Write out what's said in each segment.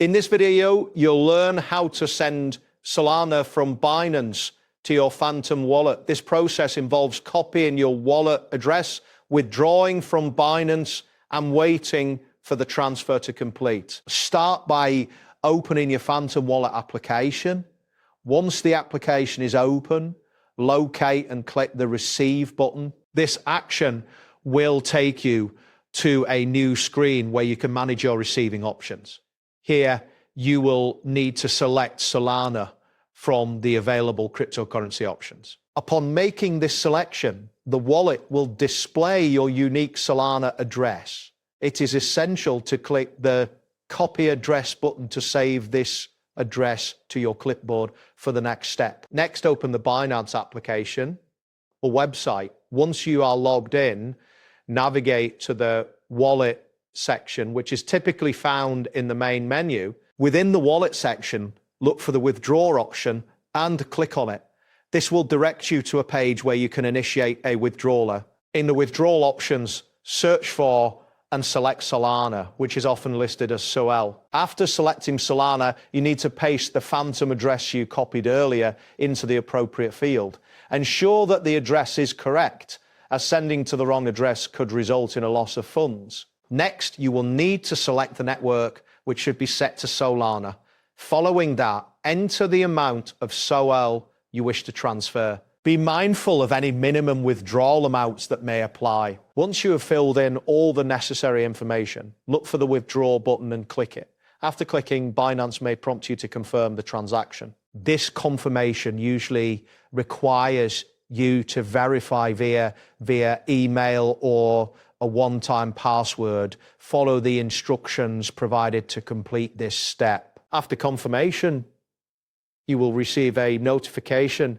In this video, you'll learn how to send Solana from Binance to your Phantom wallet. This process involves copying your wallet address, withdrawing from Binance, and waiting for the transfer to complete. Start by opening your Phantom wallet application. Once the application is open, locate and click the Receive button. This action will take you to a new screen where you can manage your receiving options. Here, you will need to select Solana from the available cryptocurrency options. Upon making this selection, the wallet will display your unique Solana address. It is essential to click the Copy Address button to save this address to your clipboard for the next step. Next, open the Binance application or website. Once you are logged in, navigate to the wallet section, which is typically found in the main menu. Within the wallet section, look for the withdraw option and click on it. This will direct you to a page where you can initiate a withdrawal. In the withdrawal options, search for and select Solana, which is often listed as SOL. After selecting Solana, you need to paste the Phantom address you copied earlier into the appropriate field. Ensure that the address is correct, as sending to the wrong address could result in a loss of funds. Next, you will need to select the network, which should be set to Solana. Following that, enter the amount of SOL you wish to transfer. Be mindful of any minimum withdrawal amounts that may apply. Once you have filled in all the necessary information, look for the withdraw button and click it. After clicking, Binance may prompt you to confirm the transaction. This confirmation usually requires you to verify via email or a one-time password. Follow the instructions provided to complete this step. After confirmation, you will receive a notification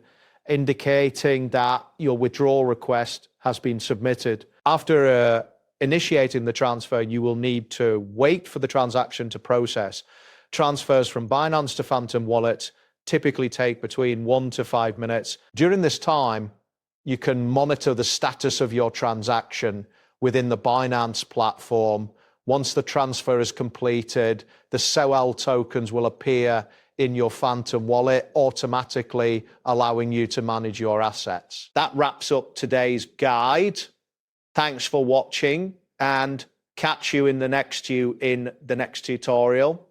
indicating that your withdrawal request has been submitted. After initiating the transfer, you will need to wait for the transaction to process. Transfers from Binance to Phantom Wallet typically take between 1 to 5 minutes. During this time, you can monitor the status of your transaction within the Binance platform. Once the transfer is completed, the SOL tokens will appear in your Phantom wallet, automatically allowing you to manage your assets. That wraps up today's guide. Thanks for watching, and catch you in the next tutorial.